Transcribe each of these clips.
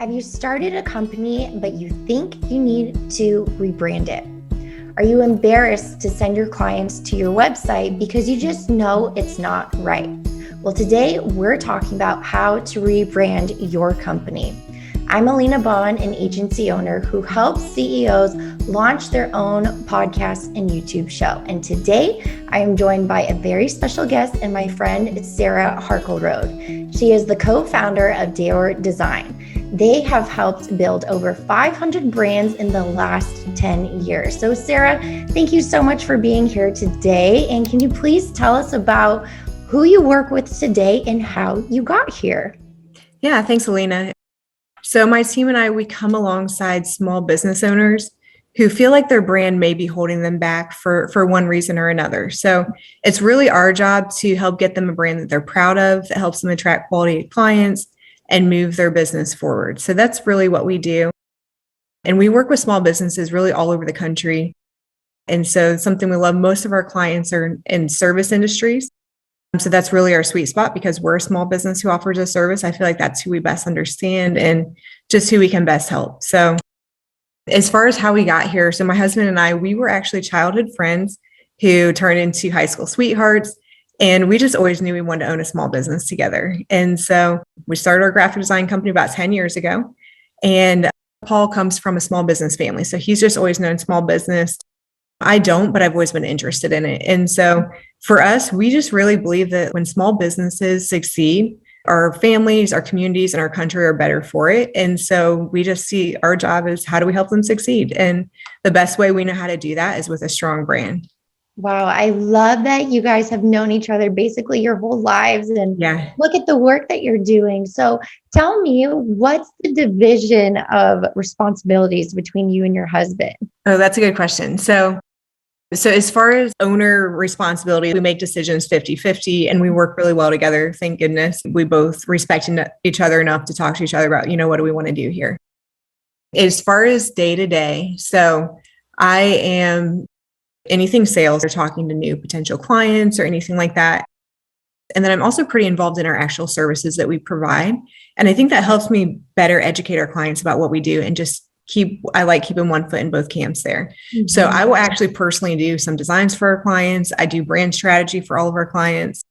Have you started a company, but you think you need to rebrand it? Are you embarrassed to send your clients to your website because you just know it's not right? Well, today we're talking about how to rebrand your company. I'm Alina, Bonn, an agency owner who helps CEOs launch their own podcast and YouTube show. And today I am joined by a very special guest and my friend, Sarah Harkleroad. She is the co-founder of Dior Design. They have helped build over 500 brands in the last 10 years. So Sarah, thank you so much for being here today. And can you please tell us about who you work with today and how you got here? Yeah, thanks, Alina. So my team and I, we come alongside small business owners who feel like their brand may be holding them back for one reason or another. So it's really our job to help get them a brand that they're proud of, that helps them attract quality clients and move their business forward. So that's really what we do. And we work with small businesses really all over the country. And so something we love, most of our clients are in service industries. So that's really our sweet spot because we're a small business who offers a service. I feel like that's who we best understand and just who we can best help. So as far as how we got here, so my husband and I, we were actually childhood friends who turned into high school sweethearts. And we just always knew we wanted to own a small business together. And so we started our graphic design company about 10 years ago. And Paul comes from a small business family. So he's just always known small business. I don't, but I've always been interested in it. And so for us, we just really believe that when small businesses succeed, our families, our communities, and our country are better for it. And so we just see our job as how do we help them succeed? And the best way we know how to do that is with a strong brand. Wow, I love that you guys have known each other basically your whole lives and look at the work that you're doing. So tell me, what's the division of responsibilities between you and your husband? Oh, that's a good question. So as far as owner responsibility, we make decisions 50-50 and we work really well together. Thank goodness. We both respect each other enough to talk to each other about, what do we want to do here? As far as day to day, so I am anything sales or talking to new potential clients or anything like that. And then I'm also pretty involved in our actual services that we provide. And I think that helps me better educate our clients about what we do and just I like keeping one foot in both camps there. Mm-hmm. So I will actually personally do some designs for our clients. I do brand strategy for all of our clients.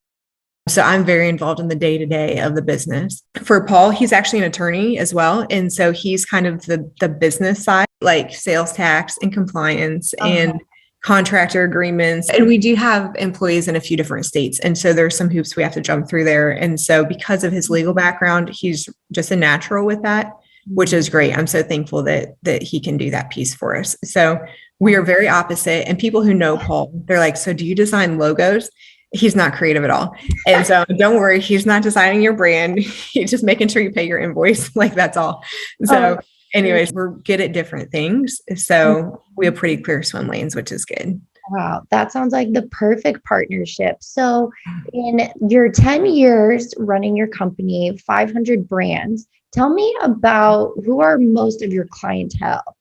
So I'm very involved in the day-to-day of the business. For Paul, he's actually an attorney as well. And so he's kind of the business side, like sales tax and compliance and contractor agreements. And we do have employees in a few different states. And so there's some hoops we have to jump through there. And so because of his legal background, he's just a natural with that, which is great. I'm so thankful that he can do that piece for us. So we are very opposite. And people who know Paul, they're like, so do you design logos? He's not creative at all. And so don't worry, he's not designing your brand. He's just making sure you pay your invoice. Like that's all. So anyways, we're good at different things. So we have pretty clear swim lanes, which is good. Wow, that sounds like the perfect partnership. So in your 10 years running your company, 500 brands, tell me about who are most of your clientele?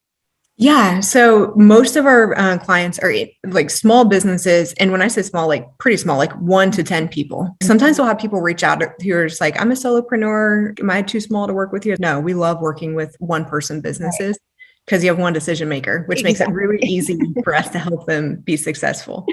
Yeah. So most of our clients are like small businesses. And when I say small, like pretty small, like 1 to 10 people. Sometimes we'll have people reach out who are just like, I'm a solopreneur. Am I too small to work with you? No, we love working with one person businesses because you have one decision maker, which makes it really easy for us to help them be successful.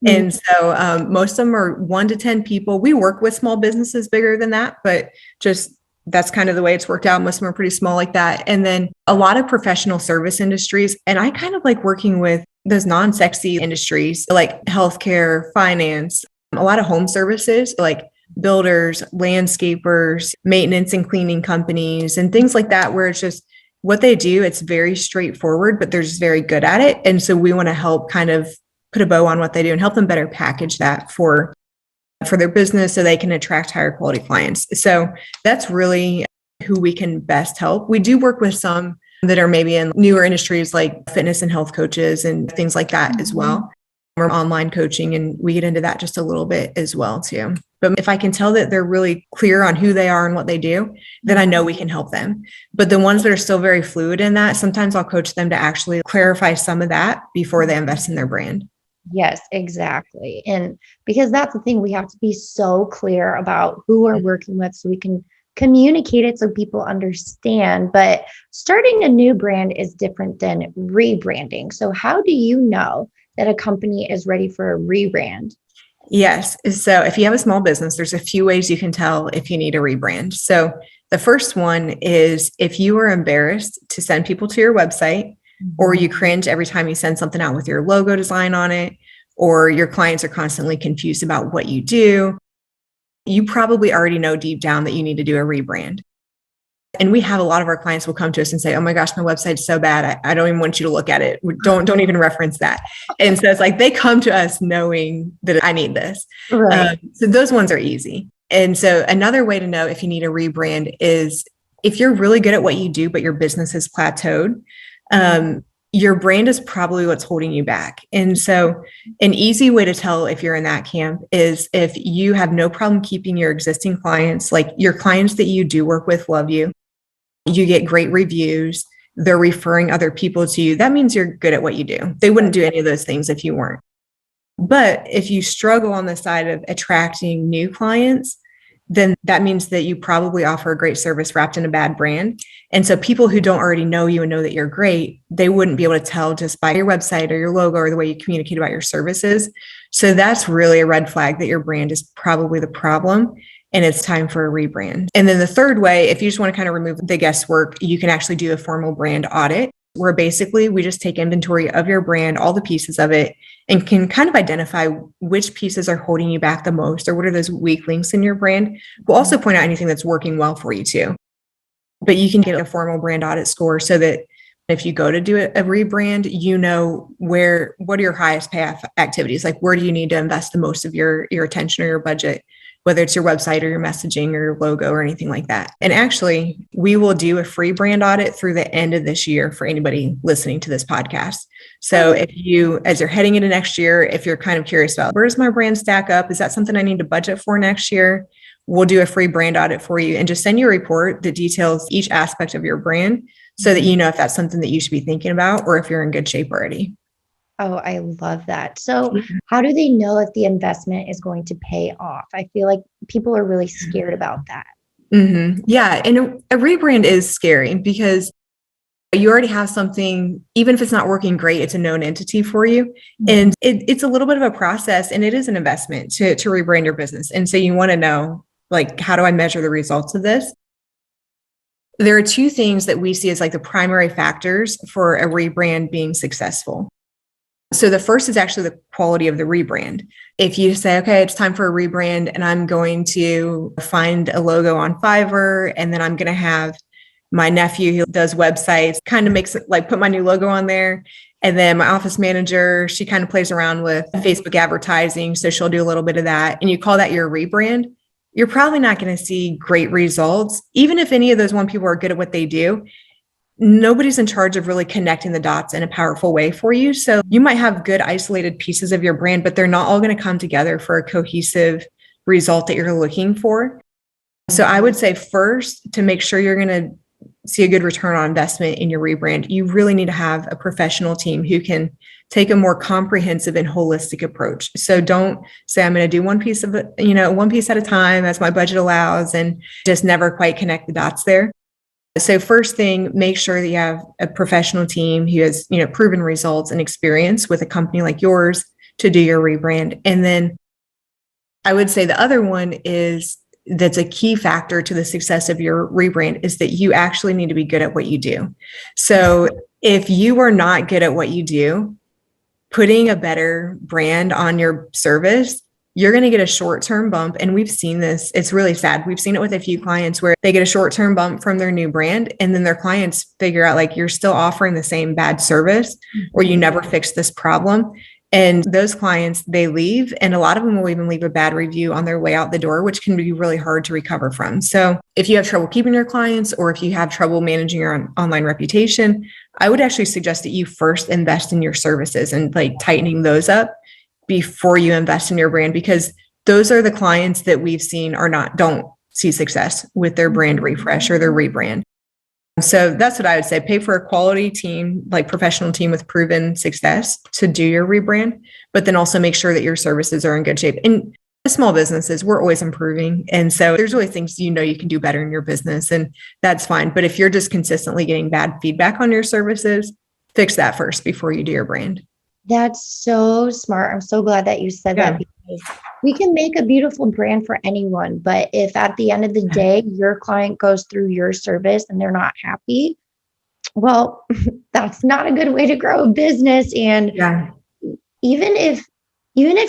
And so most of them are 1 to 10 people. We work with small businesses bigger than that, but just that's kind of the way it's worked out. Most of them are pretty small like that. And then a lot of professional service industries. And I kind of like working with those non-sexy industries like healthcare, finance, a lot of home services like builders, landscapers, maintenance and cleaning companies and things like that, where it's just what they do. It's very straightforward, but they're just very good at it. And so we want to help kind of put a bow on what they do and help them better package that for their business so they can attract higher quality clients. So that's really who we can best help. We do work with some that are maybe in newer industries like fitness and health coaches and things like that as well. We're online coaching and we get into that just a little bit as well too. But if I can tell that they're really clear on who they are and what they do, then I know we can help them. But the ones that are still very fluid in that, sometimes I'll coach them to actually clarify some of that before they invest in their brand. Yes, exactly. And because that's the thing, we have to be so clear about who we're working with so we can communicate it so people understand. But starting a new brand is different than rebranding. So how do you know that a company is ready for a rebrand? Yes. So if you have a small business, there's a few ways you can tell if you need a rebrand. So the first one is if you are embarrassed to send people to your website, or you cringe every time you send something out with your logo design on it, or your clients are constantly confused about what you do, you probably already know deep down that you need to do a rebrand. And we have a lot of our clients will come to us and say, "Oh my gosh, my website's so bad. I don't even want you to look at it. Don't even reference that." And so it's like they come to us knowing that I need this. Right. So those ones are easy. And so another way to know if you need a rebrand is if you're really good at what you do, but your business has plateaued, your brand is probably what's holding you back. And so an easy way to tell if you're in that camp is if you have no problem keeping your existing clients, like your clients that you do work with love you, you get great reviews, they're referring other people to you. That means you're good at what you do. They wouldn't do any of those things if you weren't. But if you struggle on the side of attracting new clients, then that means that you probably offer a great service wrapped in a bad brand. And so people who don't already know you and know that you're great, they wouldn't be able to tell just by your website or your logo or the way you communicate about your services. So that's really a red flag that your brand is probably the problem and it's time for a rebrand. And then the third way, if you just want to kind of remove the guesswork, you can actually do a formal brand audit where basically we just take inventory of your brand, all the pieces of it, and can kind of identify which pieces are holding you back the most or what are those weak links in your brand. We'll also point out anything that's working well for you too. But you can get a formal brand audit score so that if you go to do a rebrand, you know what are your highest payoff activities? Like where do you need to invest the most of your attention or your budget, whether it's your website or your messaging or your logo or anything like that. And actually, we will do a free brand audit through the end of this year for anybody listening to this podcast. So if you, as you're heading into next year, if you're kind of curious about where does my brand stack up? Is that something I need to budget for next year? We'll do a free brand audit for you and just send you a report that details each aspect of your brand so that you know if that's something that you should be thinking about or if you're in good shape already. Oh, I love that. So, how do they know if the investment is going to pay off? I feel like people are really scared about that. Yeah. And a rebrand is scary because you already have something, even if it's not working great, it's a known entity for you. And it's a little bit of a process and it is an investment to rebrand your business. And so you want to know, like, how do I measure the results of this? There are two things that we see as like the primary factors for a rebrand being successful. So the first is actually the quality of the rebrand. If you say, okay, it's time for a rebrand and I'm going to find a logo on Fiverr and then I'm going to have my nephew who does websites kind of makes it like put my new logo on there. And then my office manager, she kind of plays around with Facebook advertising. So she'll do a little bit of that. And you call that your rebrand. You're probably not going to see great results. Even if any of those one people are good at what they do, nobody's in charge of really connecting the dots in a powerful way for you. So you might have good isolated pieces of your brand, but they're not all going to come together for a cohesive result that you're looking for. So I would say first, to make sure you're going to see a good return on investment in your rebrand, you really need to have a professional team who can take a more comprehensive and holistic approach. So don't say, I'm going to do one piece of it, one piece at a time as my budget allows and just never quite connect the dots there. So first thing, make sure that you have a professional team who has, proven results and experience with a company like yours to do your rebrand. And then I would say the other one is that's a key factor to the success of your rebrand is that you actually need to be good at what you do. So if you are not good at what you do, putting a better brand on your service, you're going to get a short-term bump. And we've seen this. It's really sad. We've seen it with a few clients where they get a short-term bump from their new brand. And then their clients figure out like, you're still offering the same bad service or you never fixed this problem. And those clients, they leave. And a lot of them will even leave a bad review on their way out the door, which can be really hard to recover from. So if you have trouble keeping your clients or if you have trouble managing your online reputation, I would actually suggest that you first invest in your services and like tightening those up before you invest in your brand, because those are the clients that we've seen don't see success with their brand refresh or their rebrand. So that's what I would say. Pay for a quality team, like professional team with proven success to do your rebrand, but then also make sure that your services are in good shape. And As small businesses, we're always improving. And so there's always things you can do better in your business, and that's fine. But if you're just consistently getting bad feedback on your services, fix that first before you do your brand. That's so smart. I'm so glad that you said that, because we can make a beautiful brand for anyone. But if at the end of the day, your client goes through your service and they're not happy, well, that's not a good way to grow a business. And even if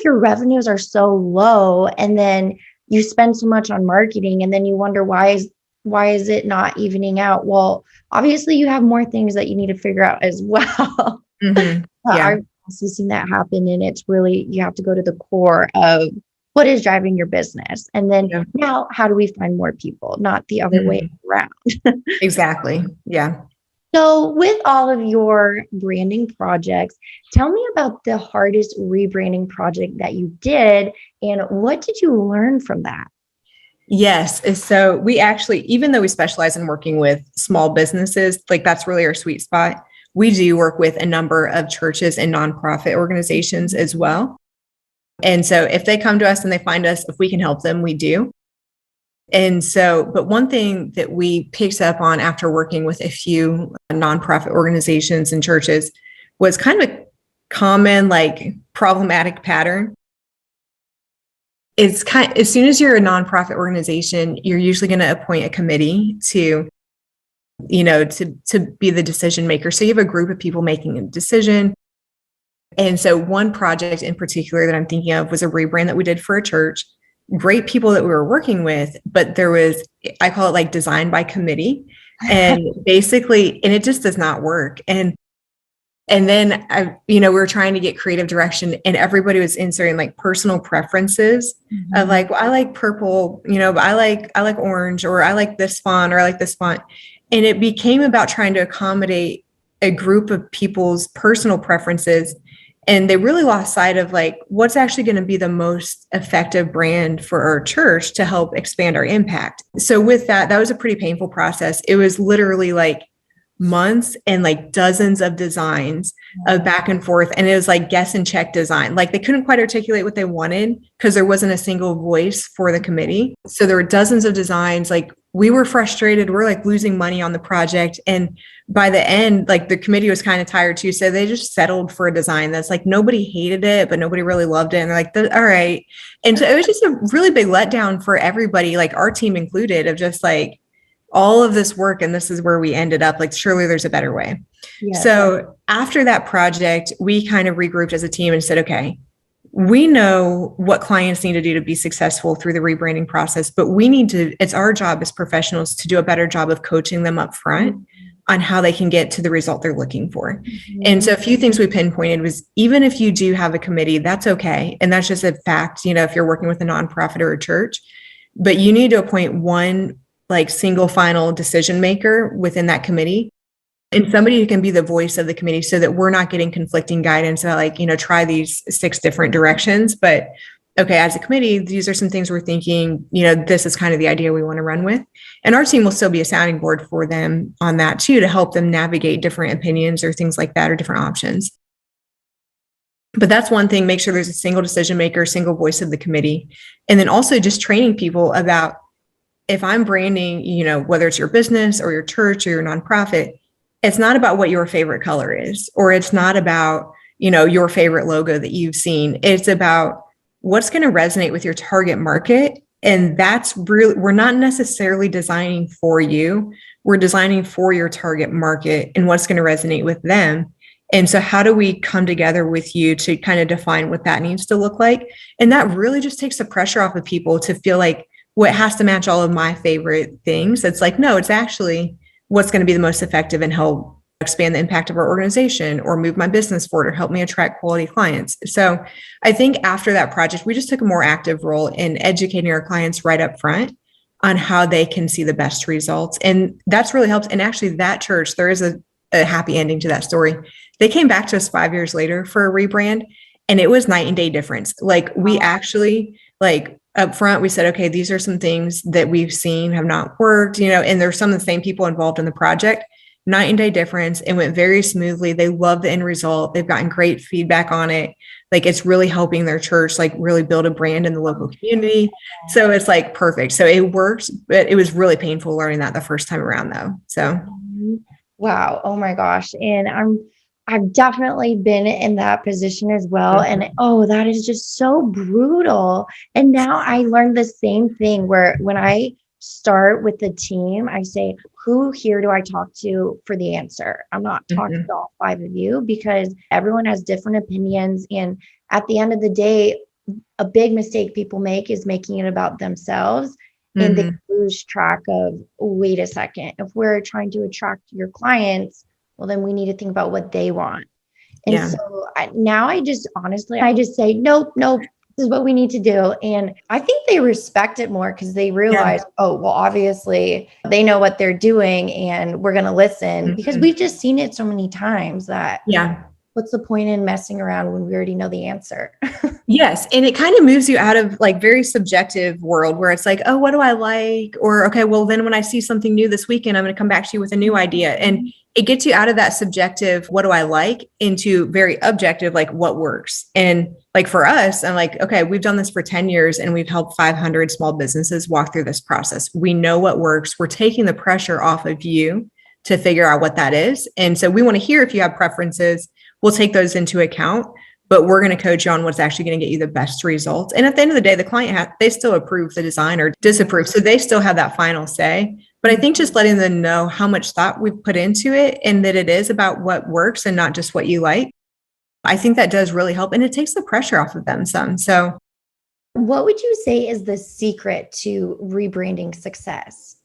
your revenues are so low, and then you spend so much on marketing, and then you wonder why is it not evening out? Well, obviously you have more things that you need to figure out as well. Mm-hmm. I've also seen that happen, and it's really, you have to go to the core of what is driving your business. And then now, how do we find more people, not the other way around? Exactly. Yeah. So with all of your branding projects, tell me about the hardest rebranding project that you did, and what did you learn from that? Yes. So we actually, even though we specialize in working with small businesses, like that's really our sweet spot, we do work with a number of churches and nonprofit organizations as well. And so if they come to us and they find us, if we can help them, we do. And so, but one thing that we picked up on after working with a few nonprofit organizations and churches was kind of a common, like, problematic pattern. It's as soon as you're a nonprofit organization, you're usually going to appoint a committee to be the decision maker. So you have a group of people making a decision. And so one project in particular that I'm thinking of was a rebrand that we did for a church. Great people that we were working with, but there was, I call it like design by committee. And basically, and it just does not work. And then we were trying to get creative direction, and everybody was inserting like personal preferences of like, well, I like purple, but I like orange, or I like this font, or I like this font. And it became about trying to accommodate a group of people's personal preferences. And they really lost sight of like, what's actually going to be the most effective brand for our church to help expand our impact. So with that was a pretty painful process. It was literally like months and like dozens of designs of back and forth. And it was like guess and check design. Like they couldn't quite articulate what they wanted because there wasn't a single voice for the committee. So there were dozens of designs. Like we were frustrated. We're like losing money on the project. And by the end, like the committee was kind of tired too. So they just settled for a design that's like, nobody hated it, but nobody really loved it. And they're like, all right. And so it was just a really big letdown for everybody, like our team included, of just like, all of this work, and this is where we ended up, like, surely there's a better way. So after that project, we kind of regrouped as a team and said, okay, we know what clients need to do to be successful through the rebranding process, but it's our job as professionals to do a better job of coaching them up front on how they can get to the result they're looking for. And so a few things we pinpointed was, even if you do have a committee, that's okay. And that's just a fact, if you're working with a nonprofit or a church, but you need to appoint one like single final decision maker within that committee, and somebody who can be the voice of the committee, so that we're not getting conflicting guidance about like, try these 6 different directions. But okay, as a committee, these are some things we're thinking, this is kind of the idea we want to run with. And our team will still be a sounding board for them on that too, to help them navigate different opinions or things like that, or different options. But that's one thing, make sure there's a single decision maker, single voice of the committee. And then also just training people about, if I'm branding, whether it's your business or your church or your nonprofit, it's not about what your favorite color is, or it's not about, your favorite logo that you've seen. It's about what's going to resonate with your target market. And that's really, we're not necessarily designing for you. We're designing for your target market and what's going to resonate with them. And so how do we come together with you to kind of define what that needs to look like? And that really just takes the pressure off of people to feel like, well, it has to match all of my favorite things. It's like, no, it's actually what's going to be the most effective and help expand the impact of our organization, or move my business forward, or help me attract quality clients. So I think after that project, we just took a more active role in educating our clients right up front on how they can see the best results. And that's really helped. And actually that church, there is a happy ending to that story. They came back to us 5 years later for a rebrand, and it was night and day difference. Like we actually, like, up front, we said, okay, these are some things that we've seen have not worked, and there's some of the same people involved in the project. night and day difference. It went very smoothly. They love the end result. They've gotten great feedback on it. Like it's really helping their church, like really build a brand in the local community. So it's like perfect. So it works, but it was really painful learning that the first time around though. So Wow. Oh my gosh. And I've definitely been in that position as well. And oh, that is just so brutal. And now I learned the same thing where when I start with the team, I say, who here do I talk to for the answer? I'm not talking to all five of you because everyone has different opinions. And at the end of the day, a big mistake people make is making it about themselves. And they lose track of, wait a second, if we're trying to attract your clients, well, then we need to think about what they want. And so now I just honestly, I just say, nope, this is what we need to do. And I think they respect it more because they realize, oh, well, obviously they know what they're doing and we're going to listen because we've just seen it so many times that what's the point in messing around when we already know the answer? Yes. And it kind of moves you out of like very subjective world where it's like, oh, what do I like? Or, okay, well, then when I see something new this weekend, I'm going to come back to you with a new idea. And it gets you out of that subjective, what do I like, into very objective, like what works. And like for us, I'm like, okay, we've done this for 10 years and we've helped 500 small businesses walk through this process. We know what works. We're taking the pressure off of you to figure out what that is. And so we want to hear if you have preferences. We'll take those into account. But we're going to coach you on what's actually going to get you the best results. And at the end of the day, the client, they still approve the design or disapprove. So they still have that final say. But I think just letting them know how much thought we've put into it and that it is about what works and not just what you like. I think that does really help. And it takes the pressure off of them some. So what would you say is the secret to rebranding success?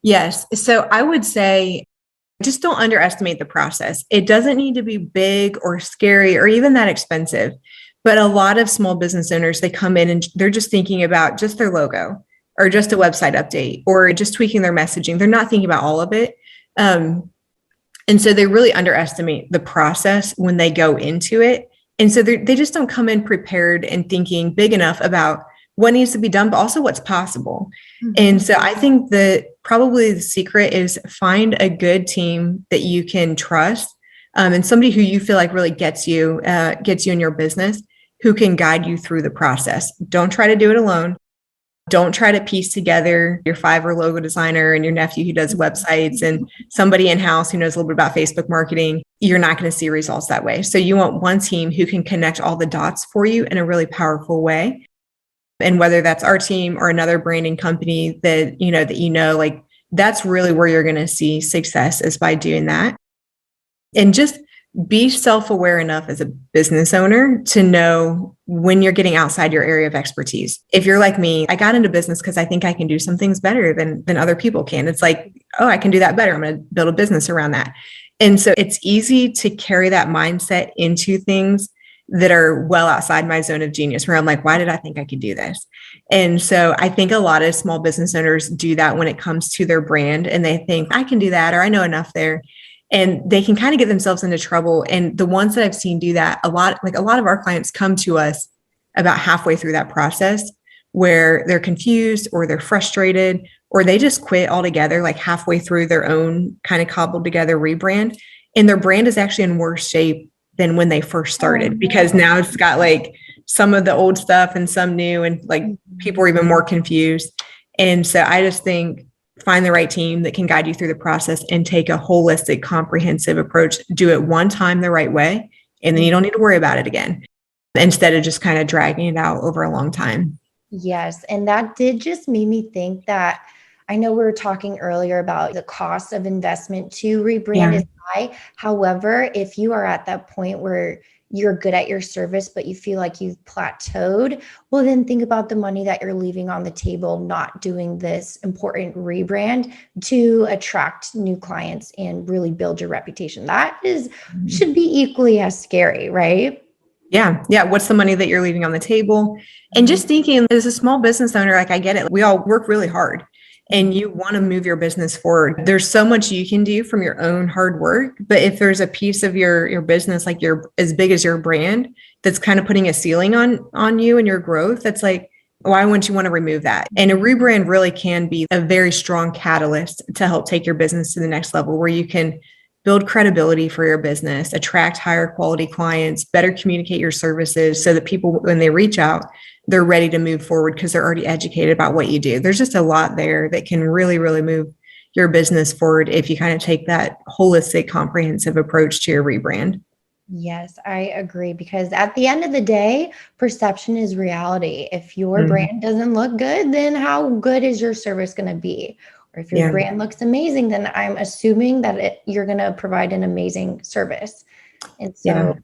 Yes. So I would say, just don't underestimate the process. It doesn't need to be big or scary or even that expensive. But a lot of small business owners, they come in and they're just thinking about just their logo or just a website update or just tweaking their messaging. They're not thinking about all of it. And so they really underestimate the process when they go into it. And so they just don't come in prepared and thinking big enough about what needs to be done, but also what's possible. And so I think that probably the secret is find a good team that you can trust, and somebody who you feel like really gets you in your business, who can guide you through the process. Don't try to do it alone. Don't try to piece together your Fiverr logo designer and your nephew who does websites and somebody in-house who knows a little bit about Facebook marketing. You're not going to see results that way. So you want one team who can connect all the dots for you in a really powerful way. And whether that's our team or another branding company that like that's really where you're going to see success is by doing that. And just be self-aware enough as a business owner to know when you're getting outside your area of expertise. If you're like me, I got into business because I think I can do some things better than other people can. It's like, oh, I can do that better. I'm going to build a business around that. And so it's easy to carry that mindset into things that are well outside my zone of genius, where I'm like, why did I think I could do this? And so I think a lot of small business owners do that when it comes to their brand, and they think I can do that, or I know enough there. And they can kind of get themselves into trouble. And the ones that I've seen do that a lot of our clients come to us about halfway through that process where they're confused or they're frustrated, or they just quit altogether, like halfway through their own kind of cobbled together rebrand. And their brand is actually in worse shape than when they first started, because now it's got like some of the old stuff and some new, and like people are even more confused. And so I just think find the right team that can guide you through the process and take a holistic, comprehensive approach. Do it one time the right way, and then you don't need to worry about it again, instead of just kind of dragging it out over a long time. Yes. And that did just make me think that I know we were talking earlier about the cost of investment to rebrand is high. However, if you are at that point where you're good at your service, but you feel like you've plateaued, well, then think about the money that you're leaving on the table, not doing this important rebrand to attract new clients and really build your reputation. That should be equally as scary, right? Yeah. Yeah. What's the money that you're leaving on the table? And just thinking, as a small business owner, like I get it. We all work really hard and you want to move your business forward. There's so much you can do from your own hard work. But if there's a piece of your business, like you're as big as your brand, that's kind of putting a ceiling on you and your growth, that's like, why wouldn't you want to remove that? And a rebrand really can be a very strong catalyst to help take your business to the next level, where you can build credibility for your business, attract higher quality clients, better communicate your services so that people, when they reach out, they're ready to move forward because they're already educated about what you do. There's just a lot there that can really, really move your business forward if you kind of take that holistic, comprehensive approach to your rebrand. Yes, I agree, because at the end of the day, perception is reality. If your brand doesn't look good, then how good is your service going to be? Or if your brand looks amazing, then I'm assuming that you're going to provide an amazing service. And so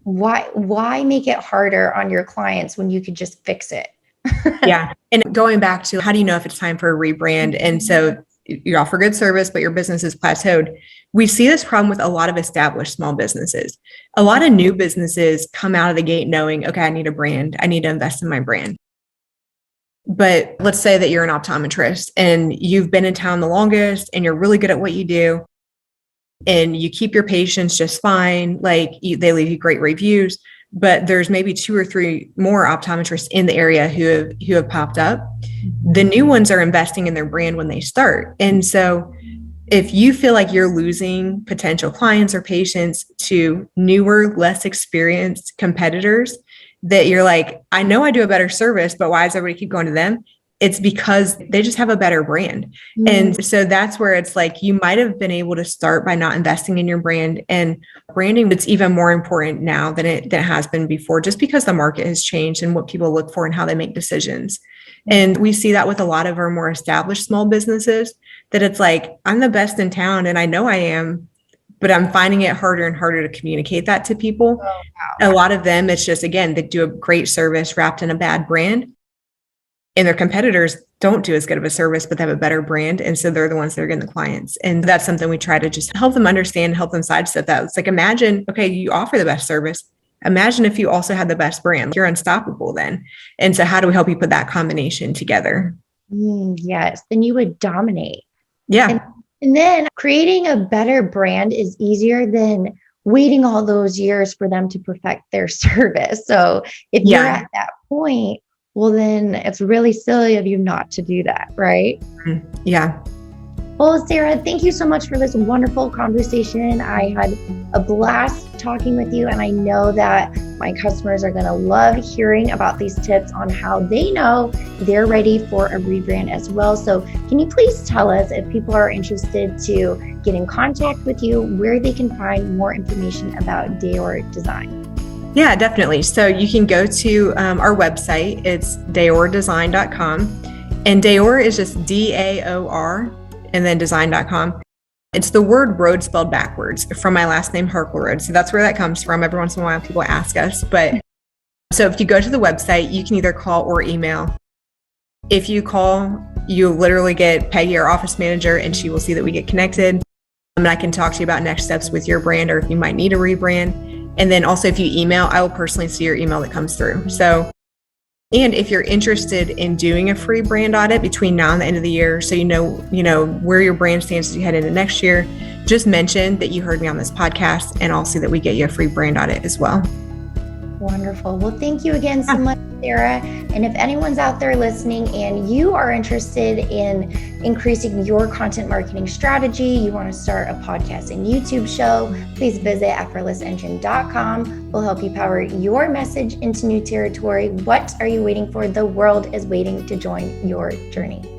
why make it harder on your clients when you could just fix it? Yeah. And going back to how do you know if it's time for a rebrand? And so you offer good service, but your business is plateaued. We see this problem with a lot of established small businesses. A lot of new businesses come out of the gate knowing, okay, I need a brand. I need to invest in my brand. But let's say that you're an optometrist and you've been in town the longest and you're really good at what you do and you keep your patients just fine. Like they leave you great reviews, but there's maybe 2 or 3 more optometrists in the area who have popped up. The new ones are investing in their brand when they start. And so if you feel like you're losing potential clients or patients to newer, less experienced competitors, that you're like, I know I do a better service, but why does everybody keep going to them? It's because they just have a better brand. And so that's where it's like, you might have been able to start by not investing in your brand, and branding, it's even more important now than it has been before, just because the market has changed and what people look for and how they make decisions. And we see that with a lot of our more established small businesses, that it's like, I'm the best in town and I know I am, but I'm finding it harder and harder to communicate that to people. Oh, wow. A lot of them, it's just, again, they do a great service wrapped in a bad brand, and their competitors don't do as good of a service, but they have a better brand. And so they're the ones that are getting the clients. And that's something we try to just help them understand, help them sidestep that. It's like, imagine, okay, you offer the best service. Imagine if you also had the best brand. You're unstoppable then. And so how do we help you put that combination together? Yes, then you would dominate. Yeah. And then creating a better brand is easier than waiting all those years for them to perfect their service. So if you're at that point, well, then it's really silly of you not to do that, right? Yeah. Well, Sarah, thank you so much for this wonderful conversation. I had a blast talking with you, and I know that my customers are going to love hearing about these tips on how they know they're ready for a rebrand as well. So can you please tell us, if people are interested to get in contact with you, where they can find more information about Daor Design? Yeah, definitely. So you can go to our website. It's daordesign.com. And Daor is just DAOR and then design.com. It's the word road spelled backwards from my last name, Harkleroad. So that's where that comes from. Every once in a while, people ask us. But so if you go to the website, you can either call or email. If you call, you literally get Peggy, our office manager, and she will see that we get connected. And I can talk to you about next steps with your brand, or if you might need a rebrand. And then also if you email, I will personally see your email that comes through. So, and if you're interested in doing a free brand audit between now and the end of the year, so you know where your brand stands as you head into next year, just mention that you heard me on this podcast, and I'll see that we get you a free brand audit as well. Wonderful. Well, thank you again so much, Sarah. And if anyone's out there listening and you are interested in increasing your content marketing strategy, you want to start a podcast and YouTube show, please visit effortlessengine.com. We'll help you power your message into new territory. What are you waiting for? The world is waiting to join your journey.